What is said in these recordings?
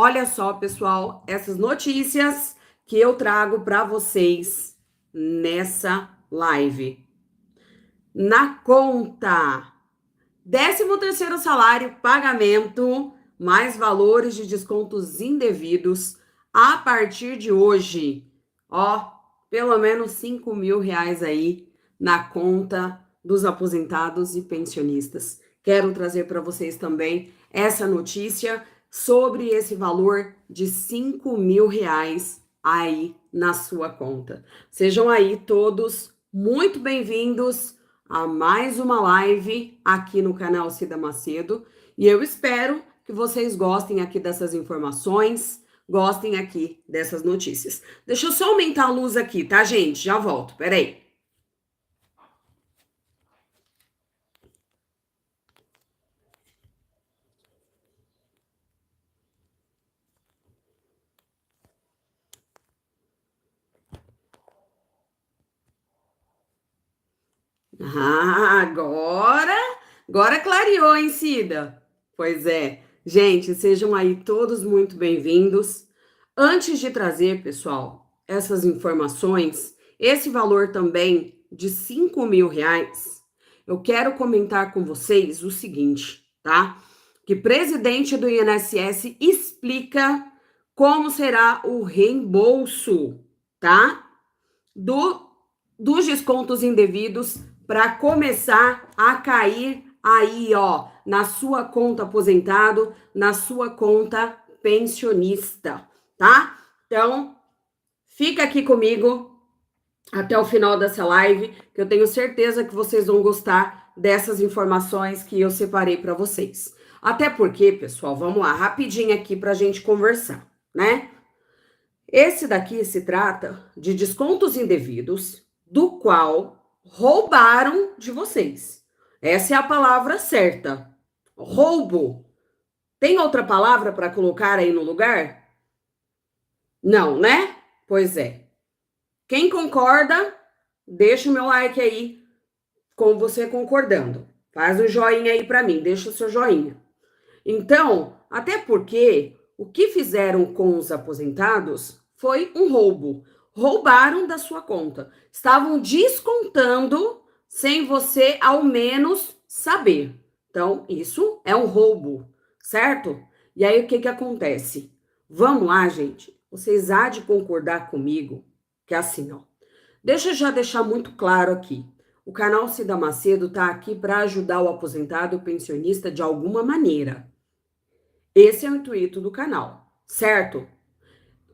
Olha só, pessoal, essas notícias que eu trago para vocês nessa live. Na conta, 13º salário, pagamento, mais valores de descontos indevidos a partir de hoje. Ó, pelo menos R$ 5.000 aí na conta dos aposentados e pensionistas. Quero trazer para vocês também essa notícia sobre esse valor de R$ 5.000 aí na sua conta. Sejam aí todos muito bem-vindos a mais uma live aqui no canal Cida Macedo e eu espero que vocês gostem aqui dessas informações, gostem aqui dessas notícias. Deixa eu só aumentar a luz aqui, tá, gente? Já volto, peraí. Ah, agora clareou, hein, Cida? Pois é. Gente, sejam aí todos muito bem-vindos. Antes de trazer, pessoal, essas informações, esse valor também de R$ 5.000, eu quero comentar com vocês o seguinte, tá? Que presidente do INSS explica como será o reembolso, tá? Dos descontos indevidos para começar a cair aí, ó, na sua conta aposentado, na sua conta pensionista, tá? Então, fica aqui comigo até o final dessa live, que eu tenho certeza que vocês vão gostar dessas informações que eu separei para vocês. Até porque, pessoal, vamos lá, rapidinho aqui para a gente conversar, né? Esse daqui se trata de descontos indevidos, do qual roubaram de vocês. Essa é a palavra certa. Roubo. Tem outra palavra para colocar aí no lugar? Não, né? Pois é. Quem concorda, deixa o meu like aí, com você concordando. Faz um joinha aí para mim, deixa o seu joinha. Então, até porque o que fizeram com os aposentados foi um roubo. Roubaram da sua conta. Estavam descontando sem você ao menos saber. Então, isso é um roubo, certo? E aí, o que acontece? Vamos lá, gente. Vocês há de concordar comigo que é assim, ó. Deixa eu já deixar muito claro aqui. O canal Cida Macedo está aqui para ajudar o aposentado e o pensionista de alguma maneira. Esse é o intuito do canal, certo?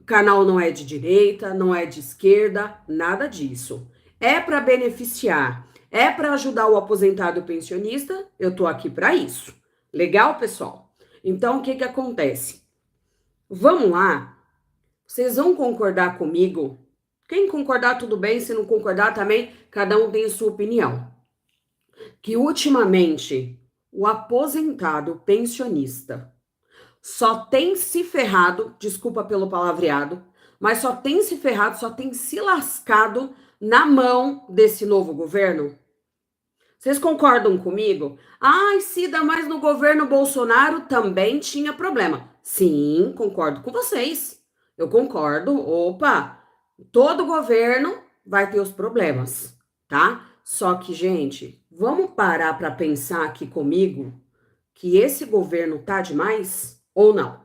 O canal não é de direita, não é de esquerda, nada disso. É para beneficiar, é para ajudar o aposentado e o pensionista, eu tô aqui para isso. Legal, pessoal? Então, o que acontece? Vamos lá, vocês vão concordar comigo? Quem concordar, tudo bem, se não concordar também, cada um tem a sua opinião. Que ultimamente, o aposentado, o pensionista, só tem se ferrado, desculpa pelo palavreado, mas só tem se ferrado, só tem se lascado na mão desse novo governo? Vocês concordam comigo? Ai, Cida, mas no governo Bolsonaro também tinha problema. Sim, concordo com vocês. Eu concordo. Opa, todo governo vai ter os problemas, tá? Só que, gente, vamos parar para pensar aqui comigo que esse governo tá demais ou não?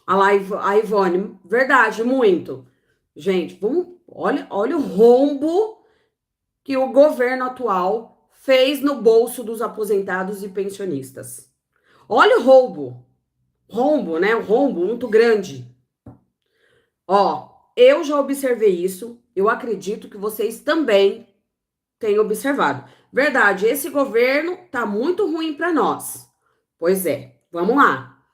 A Ivone, verdade, muito. Gente, vamos, olha o rombo que o governo atual fez no bolso dos aposentados e pensionistas. Olha o rombo, né? Um rombo muito grande. Ó, eu já observei isso, eu acredito que vocês também têm observado. Verdade, esse governo tá muito ruim para nós. Pois é, vamos lá.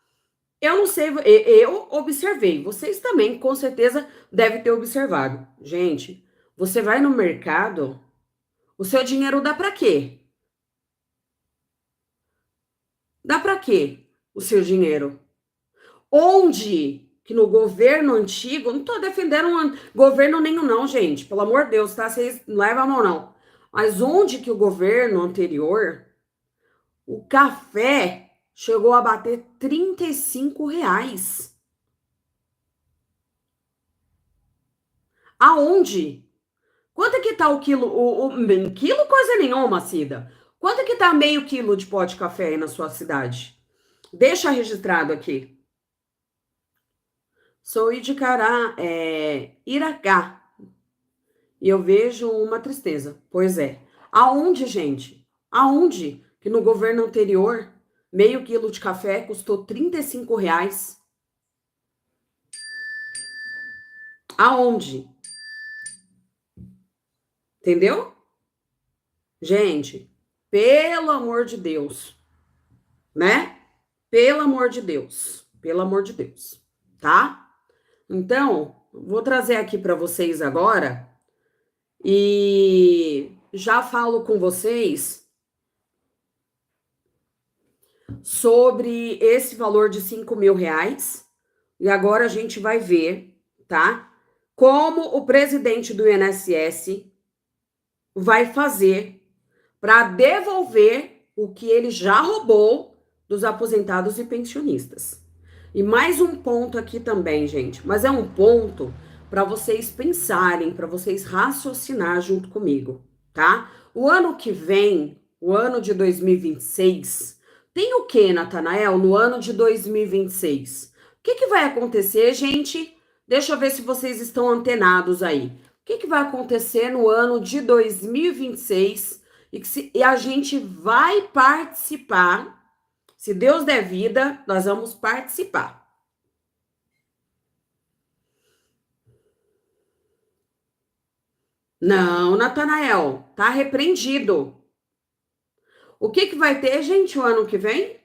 Eu não sei, eu observei, vocês também com certeza devem ter observado. Gente, você vai no mercado, o seu dinheiro dá para quê? Dá para quê o seu dinheiro? Onde que no governo antigo, não tô defendendo um governo nenhum não, gente, pelo amor de Deus, tá? Vocês não levam a mão não. Mas onde que o governo anterior, o café chegou a bater R$ 35. Aonde? Quanto é que tá o quilo? Quilo coisa nenhuma, Cida. Quanto é que tá meio quilo de pó de café aí na sua cidade? Deixa registrado aqui. Sou Idicará, Iracá. E eu vejo uma tristeza. Pois é. Aonde, gente? Aonde que no governo anterior meio quilo de café custou R$ 35? Aonde? Entendeu? Gente, pelo amor de Deus, né? Pelo amor de Deus. Pelo amor de Deus, tá? Então, vou trazer aqui para vocês agora e já falo com vocês sobre esse valor de R$ 5.000. E agora a gente vai ver, tá? Como o presidente do INSS vai fazer para devolver o que ele já roubou dos aposentados e pensionistas. E mais um ponto aqui também, gente, mas é um ponto para vocês pensarem, para vocês raciocinar junto comigo, tá? O ano que vem, o ano de 2026, tem o que, Natanael, no ano de 2026? O que vai acontecer, gente? Deixa eu ver se vocês estão antenados aí. O que vai acontecer no ano de 2026 e a gente vai participar? Se Deus der vida, nós vamos participar. Não, Natanael, tá repreendido. O que vai ter, gente, o ano que vem?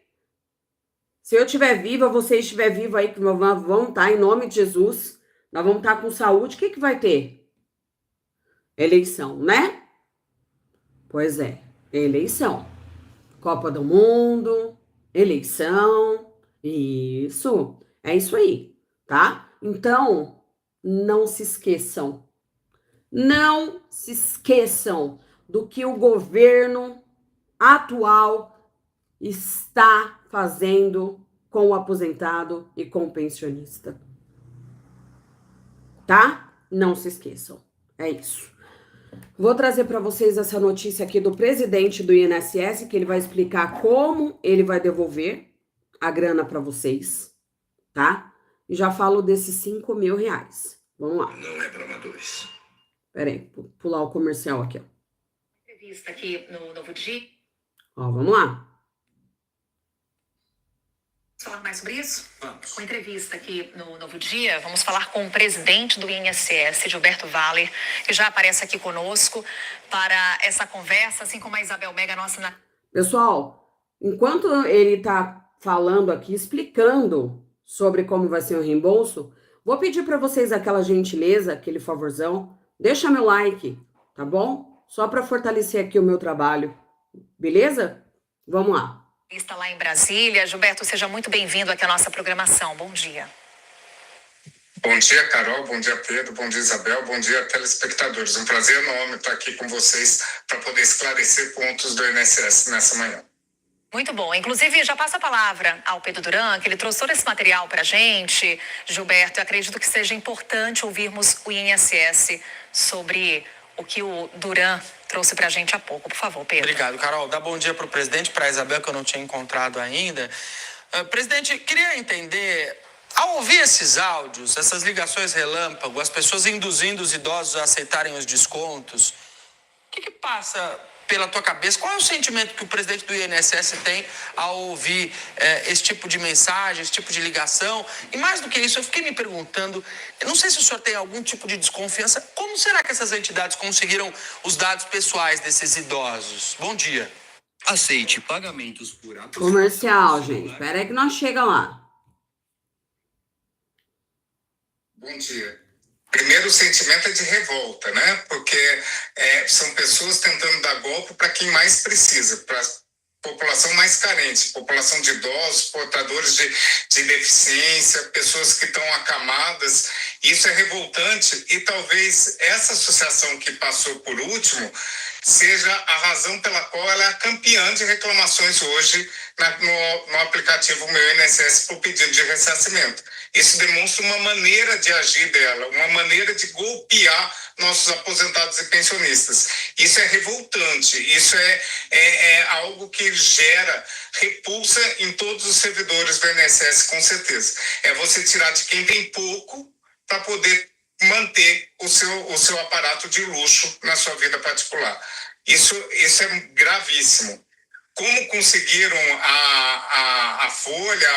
Se eu estiver viva, você estiver vivo aí, que vão estar em nome de Jesus, nós vamos estar com saúde, o que vai ter? Eleição, né? Pois é, eleição. Copa do Mundo, eleição, isso, é isso aí, tá? Então, não se esqueçam, não se esqueçam do que o governo atual está fazendo com o aposentado e com o pensionista, tá? Não se esqueçam, é isso. Vou trazer para vocês essa notícia aqui do presidente do INSS, que ele vai explicar como ele vai devolver a grana para vocês, tá? E já falo desses R$ 5.000. Vamos lá. Não é para amadores. Peraí, pular o comercial aqui, ó. Entrevista aqui no Novo Dia. Ó, vamos lá. Vamos falar mais sobre isso? Vamos. Com entrevista aqui no Novo Dia, vamos falar com o presidente do INSS, Gilberto Valle, que já aparece aqui conosco para essa conversa, assim como a Isabel Mega, nossa... Pessoal, enquanto ele tá falando aqui, explicando sobre como vai ser o reembolso, vou pedir para vocês aquela gentileza, aquele favorzão, deixa meu like, tá bom? Só para fortalecer aqui o meu trabalho, beleza? Vamos lá. Está lá em Brasília. Gilberto, seja muito bem-vindo aqui à nossa programação. Bom dia. Bom dia, Carol. Bom dia, Pedro. Bom dia, Isabel. Bom dia, telespectadores. Um prazer enorme estar aqui com vocês para poder esclarecer pontos do INSS nessa manhã. Muito bom. Inclusive, já passo a palavra ao Pedro Duran, que ele trouxe todo esse material para a gente. Gilberto, eu acredito que seja importante ouvirmos o INSS sobre o que o Duran trouxe para a gente há pouco. Por favor, Pedro. Obrigado, Carol. Dá bom dia para o presidente, para a Isabel, que eu não tinha encontrado ainda. Presidente, queria entender, ao ouvir esses áudios, essas ligações relâmpago, as pessoas induzindo os idosos a aceitarem os descontos, o que passa pela tua cabeça? Qual é o sentimento que o presidente do INSS tem ao ouvir esse tipo de mensagem, esse tipo de ligação? E mais do que isso, eu fiquei me perguntando, eu não sei se o senhor tem algum tipo de desconfiança, como será que essas entidades conseguiram os dados pessoais desses idosos? Bom dia. Aceite pagamentos por Comercial, gente. Espera aí que nós chega lá. Bom dia. Primeiro, o sentimento é de revolta, né? Porque são pessoas tentando dar golpe para quem mais precisa, para a população mais carente, população de idosos, portadores de deficiência, pessoas que estão acamadas. Isso é revoltante e talvez essa associação que passou por último seja a razão pela qual ela é a campeã de reclamações hoje no aplicativo Meu INSS por pedido de ressarcimento. Isso demonstra uma maneira de agir dela, uma maneira de golpear nossos aposentados e pensionistas. Isso é revoltante, isso é algo que gera repulsa em todos os servidores do INSS, com certeza. É você tirar de quem tem pouco para poder manter o seu aparato de luxo na sua vida particular. Isso é gravíssimo. Como conseguiram a folha,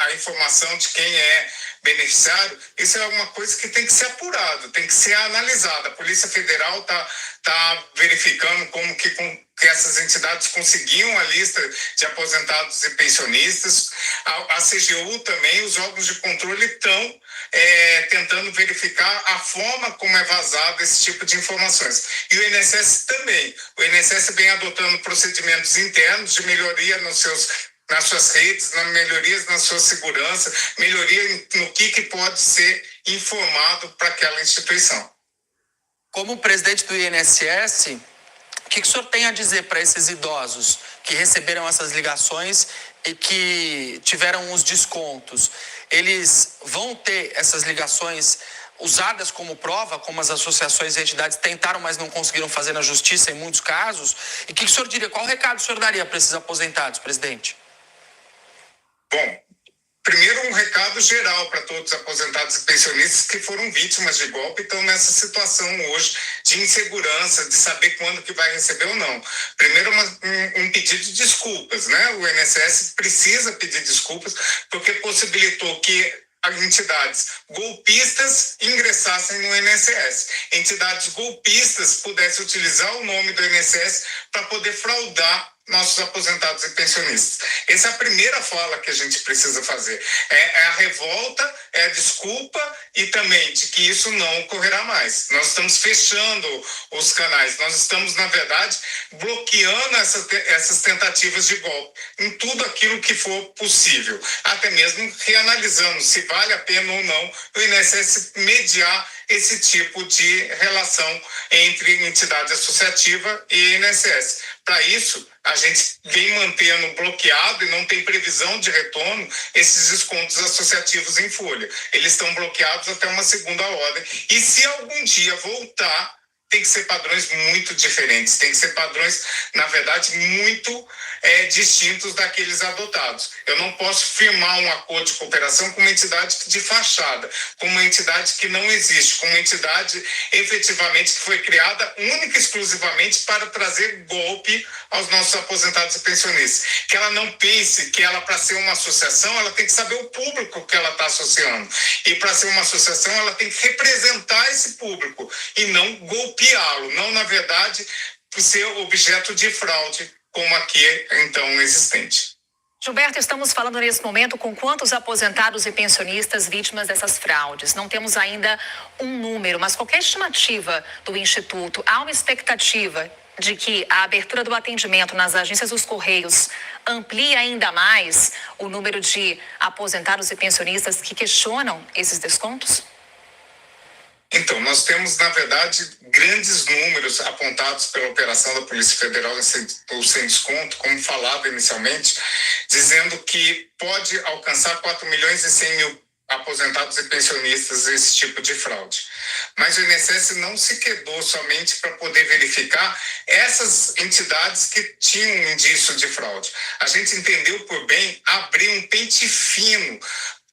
a informação de quem é beneficiário, isso é uma coisa que tem que ser apurado, tem que ser analisada. A Polícia Federal está verificando como que essas entidades conseguiam a lista de aposentados e pensionistas. A CGU também, os órgãos de controle estão tentando verificar a forma como é vazado esse tipo de informações. E o INSS também. O INSS vem adotando procedimentos internos de melhoria nas suas redes, melhorias na sua segurança, melhoria no que pode ser informado para aquela instituição. Como presidente do INSS, o que o senhor tem a dizer para esses idosos que receberam essas ligações e que tiveram os descontos? Eles vão ter essas ligações usadas como prova, como as associações e entidades tentaram, mas não conseguiram fazer na justiça em muitos casos? E o que o senhor diria? Qual recado o senhor daria para esses aposentados, presidente? Bom, primeiro um recado geral para todos os aposentados e pensionistas que foram vítimas de golpe e estão nessa situação hoje de insegurança, de saber quando que vai receber ou não. Primeiro um pedido de desculpas, né? O INSS precisa pedir desculpas porque possibilitou que entidades golpistas ingressassem no INSS. Entidades golpistas pudessem utilizar o nome do INSS para poder fraudar nossos aposentados e pensionistas. Essa é a primeira fala que a gente precisa fazer. É a revolta, é a desculpa e também de que isso não ocorrerá mais. Nós estamos fechando os canais, nós estamos, na verdade, bloqueando essas tentativas de golpe em tudo aquilo que for possível, até mesmo reanalisando se vale a pena ou não o INSS mediar esse tipo de relação entre entidade associativa e INSS. Para isso, a gente vem mantendo bloqueado e não tem previsão de retorno esses descontos associativos em folha. Eles estão bloqueados até uma segunda ordem. E se algum dia voltar, tem que ser padrões muito diferentes, tem que ser padrões, na verdade, muito distintos daqueles adotados. Eu não posso firmar um acordo de cooperação com uma entidade de fachada, com uma entidade que não existe, com uma entidade efetivamente que foi criada única e exclusivamente para trazer golpe aos nossos aposentados e pensionistas. Que ela não pense que ela, para ser uma associação, ela tem que saber o público que ela está associando. E para ser uma associação, ela tem que representar esse público e não golpeá-lo, não, na verdade, ser objeto de fraude como aqui, então, existente. Gilberto, estamos falando nesse momento com quantos aposentados e pensionistas vítimas dessas fraudes. Não temos ainda um número, mas qualquer estimativa do Instituto, há uma expectativa de que a abertura do atendimento nas agências dos Correios amplie ainda mais o número de aposentados e pensionistas que questionam esses descontos? Então, nós temos, na verdade, grandes números apontados pela operação da Polícia Federal o Sem Desconto, como falado inicialmente, dizendo que pode alcançar 4.100.000 aposentados e pensionistas esse tipo de fraude. Mas o INSS não se quedou somente para poder verificar essas entidades que tinham um indício de fraude. A gente entendeu por bem abrir um pente fino,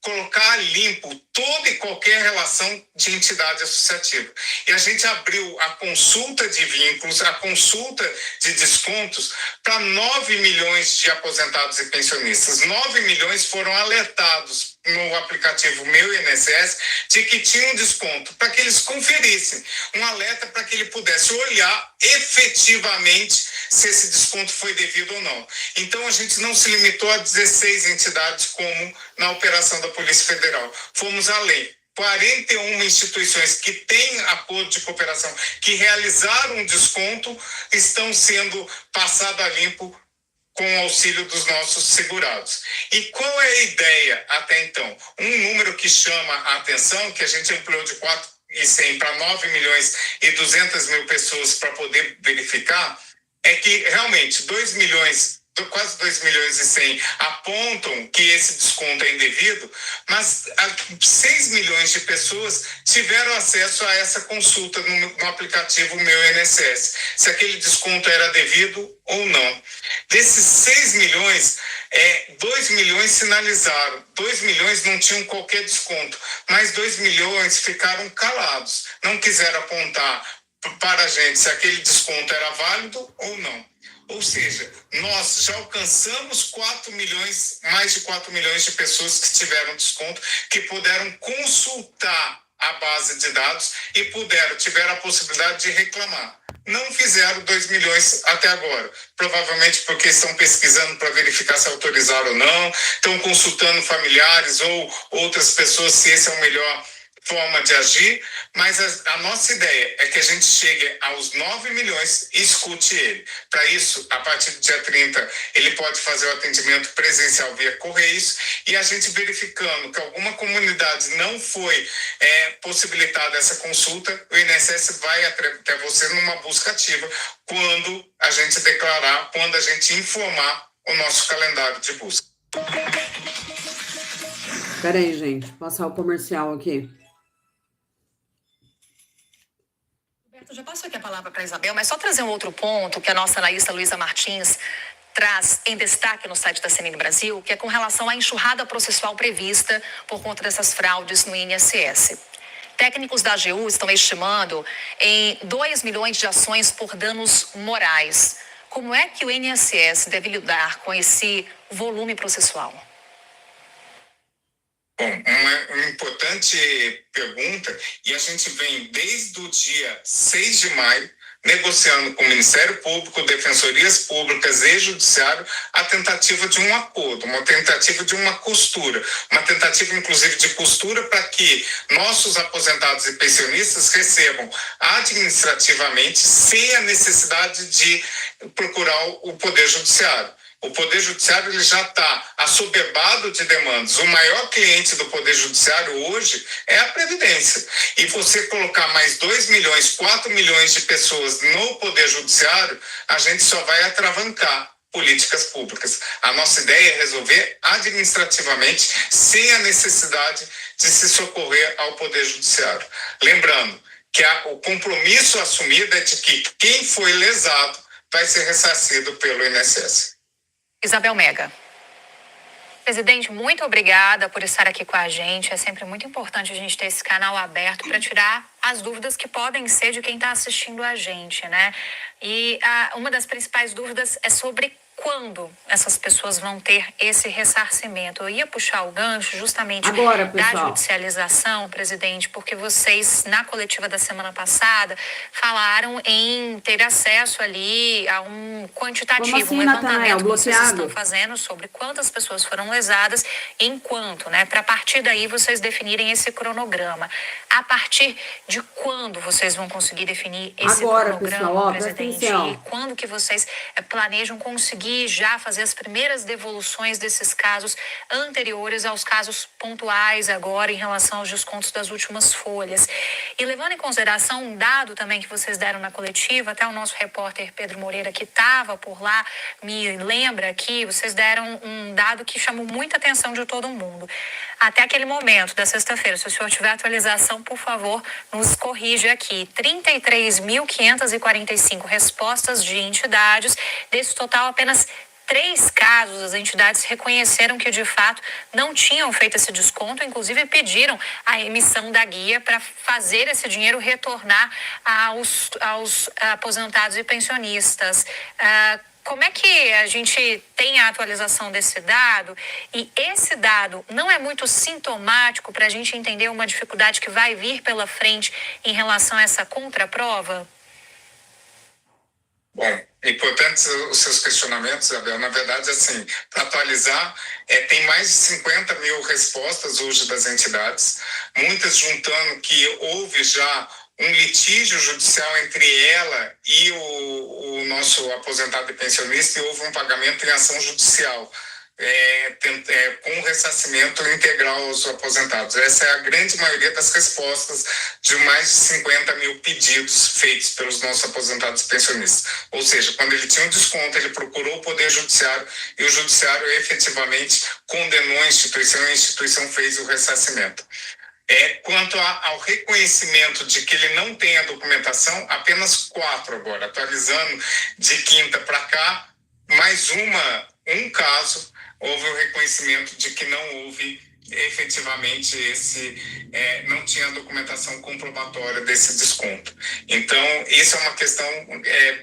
colocar a limpo toda e qualquer relação de entidade associativa. E a gente abriu a consulta de vínculos, a consulta de descontos para 9 milhões de aposentados e pensionistas. 9 milhões foram alertados no aplicativo Meu INSS de que tinha um desconto, para que eles conferissem. Um alerta para que ele pudesse olhar efetivamente se esse desconto foi devido ou não. Então, a gente não se limitou a 16 entidades como na operação da Polícia Federal. Fomos além. 41 instituições que têm acordo de cooperação, que realizaram um desconto, estão sendo passadas a limpo com o auxílio dos nossos segurados. E qual é a ideia até então? Um número que chama a atenção, que a gente ampliou de e 100 para 9 milhões e 200 mil pessoas para poder verificar, é que realmente 2 milhões, quase 2 milhões e 100 apontam que esse desconto é indevido, mas 6 milhões de pessoas tiveram acesso a essa consulta no aplicativo Meu INSS, se aquele desconto era devido ou não. Desses 6 milhões, 2 milhões sinalizaram, 2 milhões não tinham qualquer desconto, mas 2 milhões ficaram calados, não quiseram apontar para a gente se aquele desconto era válido ou não. Ou seja, nós já alcançamos 4 milhões, mais de 4 milhões de pessoas que tiveram desconto, que puderam consultar a base de dados e tiveram a possibilidade de reclamar. Não fizeram 2 milhões até agora, provavelmente porque estão pesquisando para verificar se autorizaram ou não, estão consultando familiares ou outras pessoas se esse é o melhor forma de agir, mas a nossa ideia é que a gente chegue aos 9 milhões e escute ele. Para isso, a partir do dia 30, ele pode fazer o atendimento presencial via Correios e a gente verificando que alguma comunidade não foi possibilitada essa consulta, o INSS vai até você numa busca ativa quando a gente declarar, quando a gente informar o nosso calendário de busca. Espera aí, gente, vou passar o comercial aqui. Já passo aqui a palavra para a Isabel, mas só trazer um outro ponto que a nossa analista Luísa Martins traz em destaque no site da CNN Brasil, que é com relação à enxurrada processual prevista por conta dessas fraudes no INSS. Técnicos da AGU estão estimando em 2 milhões de ações por danos morais. Como é que o INSS deve lidar com esse volume processual? Bom, uma importante pergunta, e a gente vem desde o dia 6 de maio negociando com o Ministério Público, Defensorias Públicas e Judiciário a tentativa de um acordo, uma tentativa de uma costura, uma tentativa inclusive de costura para que nossos aposentados e pensionistas recebam administrativamente sem a necessidade de procurar o Poder Judiciário. O Poder Judiciário ele já está assoberbado de demandas. O maior cliente do Poder Judiciário hoje é a Previdência. E você colocar mais 2 milhões, 4 milhões de pessoas no Poder Judiciário, a gente só vai atravancar políticas públicas. A nossa ideia é resolver administrativamente, sem a necessidade de se socorrer ao Poder Judiciário. Lembrando que o compromisso assumido é de que quem foi lesado vai ser ressarcido pelo INSS. Isabel Mega. Presidente, muito obrigada por estar aqui com a gente. É sempre muito importante a gente ter esse canal aberto para tirar as dúvidas que podem ser de quem está assistindo a gente, né? E uma das principais dúvidas é sobre quando essas pessoas vão ter esse ressarcimento. Eu ia puxar o gancho justamente agora, da judicialização, presidente, porque vocês, na coletiva da semana passada, falaram em ter acesso ali a um quantitativo, assim, um levantamento que vocês bloqueado? estão fazendo sobre quantas pessoas foram lesadas, enquanto, né? Para a partir daí vocês definirem esse cronograma. A partir de quando vocês vão conseguir definir esse agora, cronograma, pessoal, presidente? E quando que vocês planejam conseguir já fazer as primeiras devoluções desses casos anteriores aos casos pontuais agora em relação aos descontos das últimas folhas? E levando em consideração um dado também que vocês deram na coletiva, até o nosso repórter Pedro Moreira, que estava por lá, me lembra aqui, vocês deram um dado que chamou muita atenção de todo mundo. Até aquele momento da sexta-feira, se o senhor tiver atualização, por favor, nos corrija aqui. 33.545 respostas de entidades. Desse total, apenas 3 casos as entidades reconheceram que, de fato, não tinham feito esse desconto, inclusive pediram a emissão da guia para fazer esse dinheiro retornar aos aposentados e pensionistas. Como é que a gente tem a atualização desse dado? E esse dado não é muito sintomático para a gente entender uma dificuldade que vai vir pela frente em relação a essa contraprova? Bom, importantes os seus questionamentos, Isabel. Na verdade, assim, para atualizar, tem mais de 50 mil respostas hoje das entidades, muitas juntando que houve já um litígio judicial entre ela e o nosso aposentado e pensionista, e houve um pagamento em ação judicial com ressarcimento integral aos aposentados. Essa é a grande maioria das respostas de mais de 50 mil pedidos feitos pelos nossos aposentados e pensionistas. Ou seja, quando ele tinha um desconto, ele procurou o Poder Judiciário e o Judiciário efetivamente condenou a instituição e a instituição fez o ressarcimento. Quanto ao reconhecimento de que ele não tem a documentação, apenas 4 agora, atualizando de quinta para cá, mais um caso, houve o reconhecimento de que não houve efetivamente não tinha a documentação comprobatória desse desconto. Então, isso é uma questão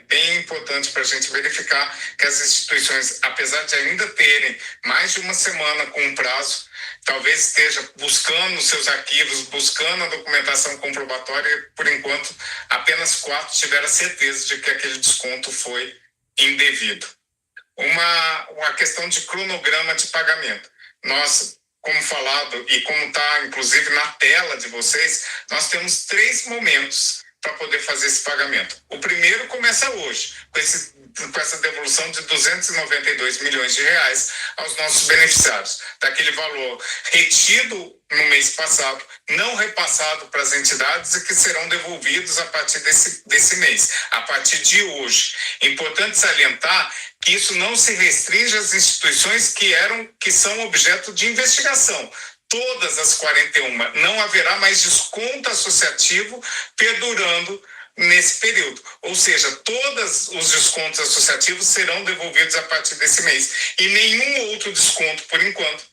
bem importante para a gente verificar que as instituições, apesar de ainda terem mais de uma semana com um prazo, talvez esteja buscando os seus arquivos, buscando a documentação comprobatória e, por enquanto, apenas 4 tiveram a certeza de que aquele desconto foi indevido. Uma questão de cronograma de pagamento. Nós, como falado e como está, inclusive, na tela de vocês, nós temos 3 momentos para poder fazer esse pagamento. O primeiro começa hoje, com essa devolução de 292 milhões de reais aos nossos beneficiários, daquele valor retido no mês passado, não repassado para as entidades e que serão devolvidos a partir desse mês, a partir de hoje. É importante salientar que isso não se restringe às instituições que são objeto de investigação. Todas as 41, não haverá mais desconto associativo perdurando nesse período. Ou seja, todos os descontos associativos serão devolvidos a partir desse mês. E nenhum outro desconto, por enquanto,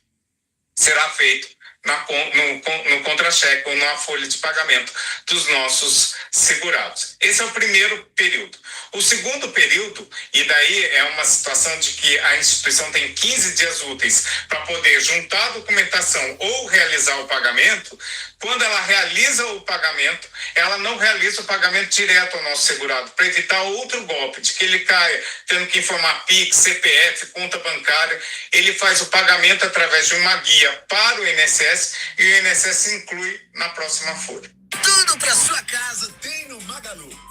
será feito no contra-cheque ou na folha de pagamento dos nossos segurados. Esse é o primeiro período. O segundo período, e daí é uma situação de que a instituição tem 15 dias úteis para poder juntar a documentação ou realizar o pagamento. Quando ela realiza o pagamento, ela não realiza o pagamento direto ao nosso segurado, para evitar outro golpe, de que ele caia tendo que informar PIX, CPF, conta bancária. Ele faz o pagamento através de uma guia para o INSS e o INSS inclui na próxima folha. Tudo para sua casa tem no Magalu.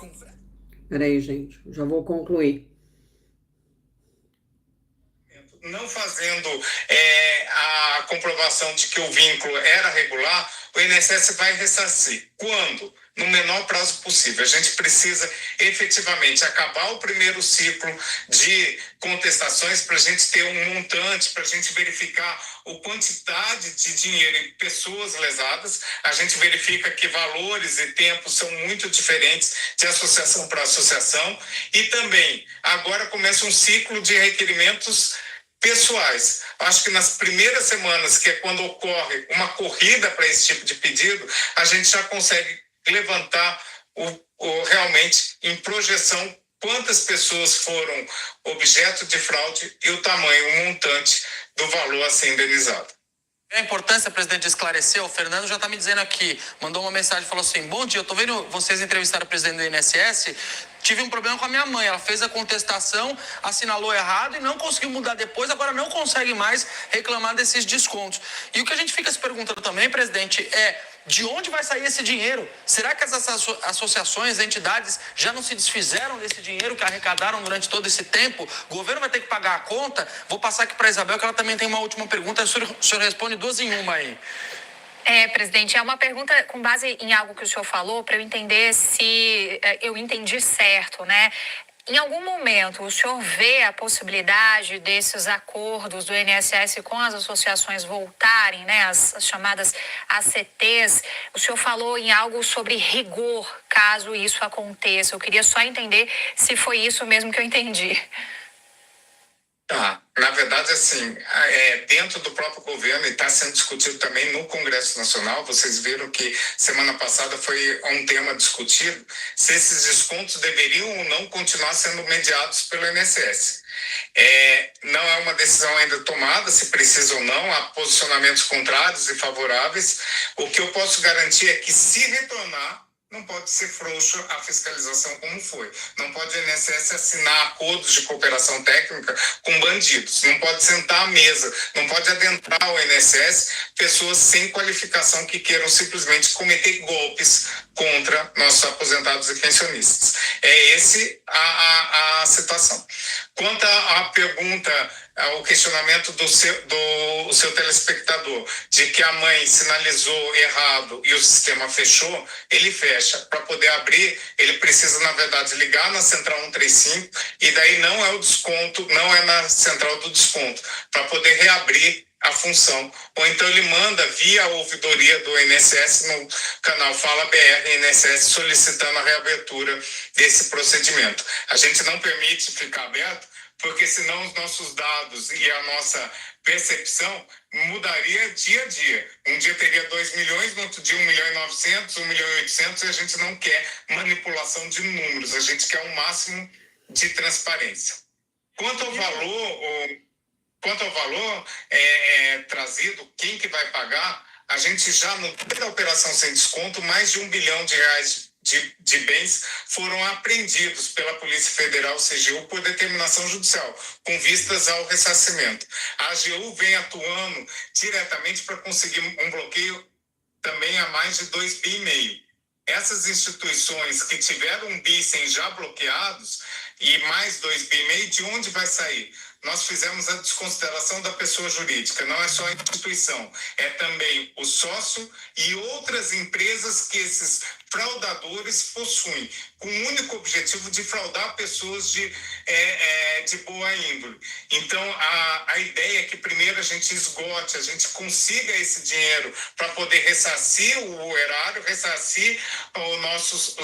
Peraí, gente, já vou concluir. Não fazendo a comprovação de que o vínculo era regular, o INSS vai ressarcir. Quando? No menor prazo possível. A gente precisa efetivamente acabar o primeiro ciclo de contestações para a gente ter um montante, para a gente verificar a quantidade de dinheiro e pessoas lesadas. A gente verifica que valores e tempos são muito diferentes de associação para associação. E também, agora começa um ciclo de requerimentos pessoais. Acho que nas primeiras semanas, que é quando ocorre uma corrida para esse tipo de pedido, a gente já consegue levantar realmente em projeção quantas pessoas foram objeto de fraude e o tamanho, o montante do valor a ser indenizado. A importância, presidente, de esclarecer, o Fernando já está me dizendo aqui, mandou uma mensagem, falou assim: bom dia, eu estou vendo vocês entrevistaram o presidente do INSS, tive um problema com a minha mãe, ela fez a contestação, assinalou errado e não conseguiu mudar depois, agora não consegue mais reclamar desses descontos. E o que a gente fica se perguntando também, presidente, é de onde vai sair esse dinheiro? Será que as associações, entidades já não se desfizeram desse dinheiro que arrecadaram durante todo esse tempo? O governo vai ter que pagar a conta? Vou passar aqui para a Isabel, que ela também tem uma última pergunta. O senhor responde 2 em 1 aí. Presidente, é uma pergunta com base em algo que o senhor falou, para eu entender se eu entendi certo, né? Em algum momento, o senhor vê a possibilidade desses acordos do INSS com as associações voltarem, né, as chamadas ACTs? O senhor falou em algo sobre rigor, caso isso aconteça. Eu queria só entender se foi isso mesmo que eu entendi. Na verdade, assim, dentro do próprio governo e está sendo discutido também no Congresso Nacional, vocês viram que semana passada foi um tema discutido, se esses descontos deveriam ou não continuar sendo mediados pelo INSS. Não é uma decisão ainda tomada, se precisa ou não, há posicionamentos contrários e favoráveis. O que eu posso garantir é que, se retornar, não pode ser frouxo a fiscalização como foi. Não pode o INSS assinar acordos de cooperação técnica com bandidos. Não pode sentar à mesa. Não pode adentrar o INSS pessoas sem qualificação que queiram simplesmente cometer golpes contra nossos aposentados e pensionistas. É essa a situação. Quanto à pergunta o questionamento do seu telespectador, de que a mãe sinalizou errado e o sistema fechou, ele fecha. Para poder abrir, ele precisa, na verdade, ligar na central 135 e daí não é o desconto, não é na central do desconto, para poder reabrir a função. Ou então ele manda via ouvidoria do INSS no canal Fala BR INSS solicitando a reabertura desse procedimento. A gente não permite ficar aberto, porque senão os nossos dados e a nossa percepção mudaria dia a dia. Um dia teria 2 milhões, no outro dia 1.900.000, 1.800.000, e a gente não quer manipulação de números, a gente quer um máximo de transparência. Quanto ao valor trazido, quem que vai pagar, a gente já, no da operação sem desconto, mais de R$ 1 bilhão de bens foram apreendidos pela Polícia Federal, CGU, por determinação judicial, com vistas ao ressarcimento. A AGU vem atuando diretamente para conseguir um bloqueio também a mais de 2,5 bi. Essas instituições que tiveram 1 bi sem já bloqueados e mais 2,5 bi, de onde vai sair? Nós fizemos a desconsideração da pessoa jurídica, não é só a instituição, é também o sócio e outras empresas que esses fraudadores possuem, com o único objetivo de fraudar pessoas de boa índole. Então, a ideia é que primeiro a gente esgote, a gente consiga esse dinheiro para poder ressarcir o erário, ressarcir os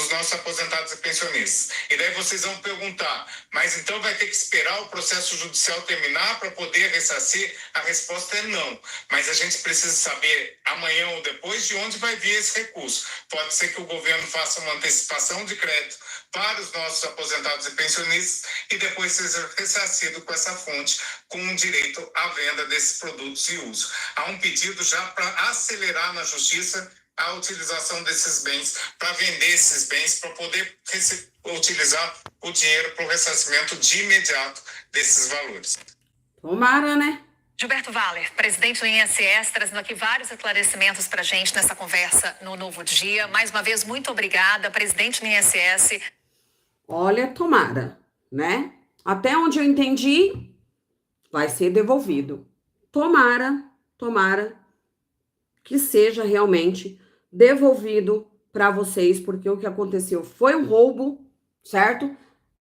nossos aposentados e pensionistas. E daí vocês vão perguntar, mas então vai ter que esperar o processo judicial terminar para poder ressarcir? A resposta é não. Mas a gente precisa saber amanhã ou depois de onde vai vir esse recurso. Pode ser que o governo faça uma antecipação de crédito para os nossos aposentados e pensionistas e depois seja ressarcido com essa fonte, com o direito à venda desses produtos e uso. Há um pedido já para acelerar na justiça a utilização desses bens, para vender esses bens, para poder utilizar o dinheiro para o ressarcimento de imediato desses valores. Tomara, né? Gilberto Valler, presidente do INSS, trazendo aqui vários esclarecimentos para a gente nessa conversa no Novo Dia. Mais uma vez, muito obrigada, presidente do INSS. Olha, tomara, né? Até onde eu entendi, vai ser devolvido. Tomara que seja realmente devolvido para vocês, porque o que aconteceu foi um roubo, certo?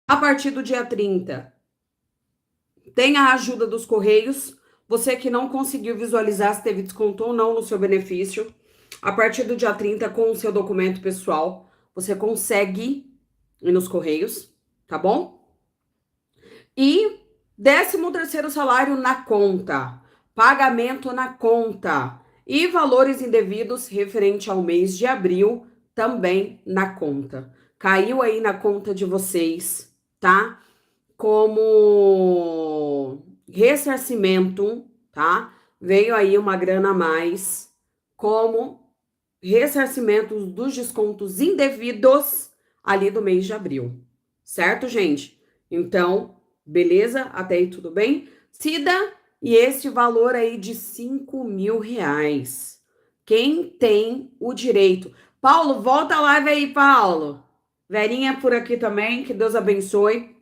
A partir do dia 30, tem a ajuda dos Correios. Você que não conseguiu visualizar se teve desconto ou não no seu benefício, a partir do dia 30, com o seu documento pessoal, você consegue ir nos Correios, tá bom? E 13º salário na conta, pagamento na conta e valores indevidos referente ao mês de abril também na conta. Caiu aí na conta de vocês, tá? Como ressarcimento, tá? Veio aí uma grana a mais como ressarcimento dos descontos indevidos ali do mês de abril, certo, gente? Então, beleza? Até aí tudo bem? Cida, e esse valor aí de R$5.000. Quem tem o direito? Paulo, volta a live aí, Paulo. Verinha por aqui também, que Deus abençoe.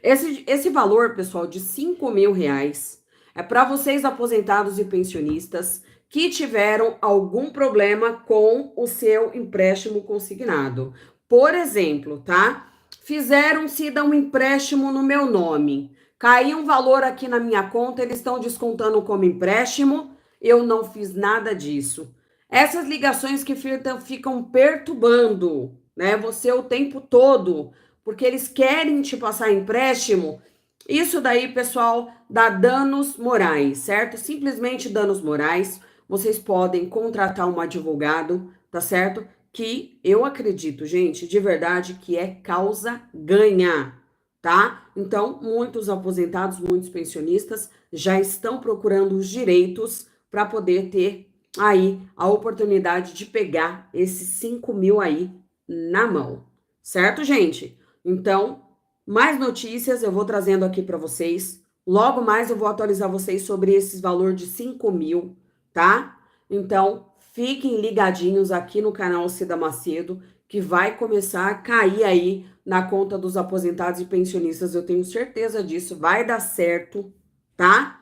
Esse valor, pessoal, de R$5.000 é para vocês aposentados e pensionistas que tiveram algum problema com o seu empréstimo consignado. Por exemplo, tá? Fizeram-se um empréstimo no meu nome. Caiu um valor aqui na minha conta, eles estão descontando como empréstimo. Eu não fiz nada disso. Essas ligações que ficam perturbando, né, você o tempo todo, porque eles querem te passar empréstimo. Isso daí, pessoal, dá danos morais, certo? Simplesmente danos morais. Vocês podem contratar um advogado, tá certo? Que eu acredito, gente, de verdade, que é causa ganha, tá? Então, muitos aposentados, muitos pensionistas já estão procurando os direitos para poder ter aí a oportunidade de pegar esses 5.000 aí na mão, certo, gente? Então, mais notícias eu vou trazendo aqui para vocês. Logo mais eu vou atualizar vocês sobre esse valor de 5.000, tá? Então, fiquem ligadinhos aqui no canal Cida Macedo, que vai começar a cair aí na conta dos aposentados e pensionistas. Eu tenho certeza disso. Vai dar certo, tá?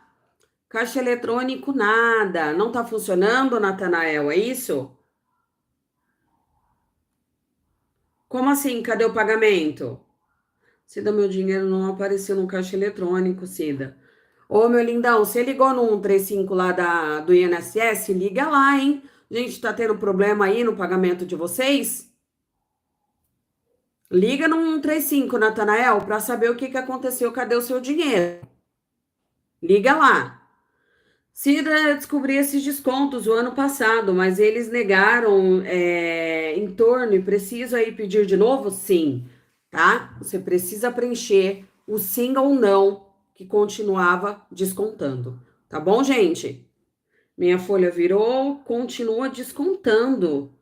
Caixa eletrônico, nada. Não tá funcionando, Natanael, é isso? Como assim? Cadê o pagamento? Cida, meu dinheiro não apareceu no caixa eletrônico, Cida. Ô, meu lindão, você ligou no 135 lá do INSS? Liga lá, hein? Gente, tá tendo problema aí no pagamento de vocês? Liga no 135, Natanael, para saber o que aconteceu, cadê o seu dinheiro. Liga lá. Cida, descobri esses descontos o ano passado, mas eles negaram em torno e preciso aí pedir de novo? Sim, tá? Você precisa preencher o sim ou não que continuava descontando, tá bom, gente? Minha folha virou, continua descontando.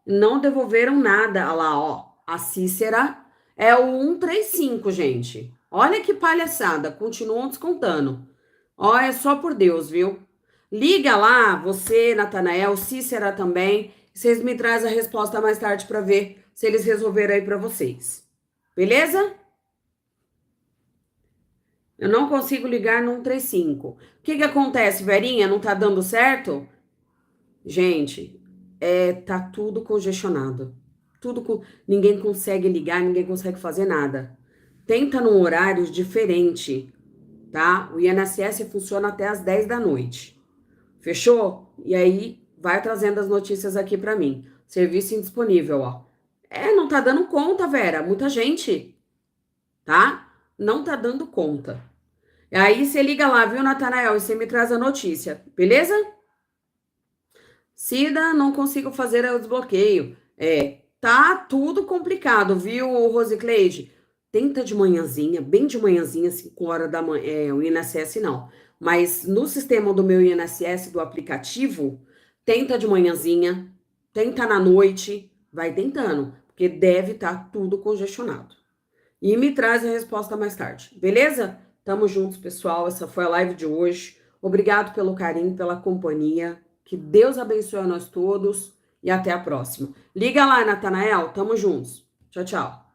Não devolveram nada. Olha lá, ó. A Cícera é o 135, gente. Olha que palhaçada. Continuam descontando. Ó, é só por Deus, viu? Liga lá, você, Natanael, Cícera também. Vocês me trazem a resposta mais tarde para ver se eles resolveram aí para vocês. Beleza? Eu não consigo ligar no 135. O que acontece, Verinha? Não tá dando certo? Gente, tá tudo congestionado. Ninguém consegue ligar, ninguém consegue fazer nada. Tenta num horário diferente, tá? O INSS funciona até as 10 da noite. Fechou? E aí, vai trazendo as notícias aqui pra mim. Serviço indisponível, ó. Não tá dando conta, Vera. Muita gente, tá? Não tá dando conta. Aí, você liga lá, viu, Natanael? E você me traz a notícia, beleza? Cida, não consigo fazer o desbloqueio. Tá tudo complicado, viu, Rosicleide? Tenta de manhãzinha, bem de manhãzinha, 5 horas da manhã, o INSS não. Mas no sistema do meu INSS, do aplicativo, tenta de manhãzinha, tenta na noite, vai tentando, porque deve estar tudo congestionado. E me traz a resposta mais tarde, beleza? Tamo juntos, pessoal. Essa foi a live de hoje. Obrigado pelo carinho, pela companhia. Que Deus abençoe a nós todos e até a próxima. Liga lá, Natanael. Tamo juntos. Tchau, tchau.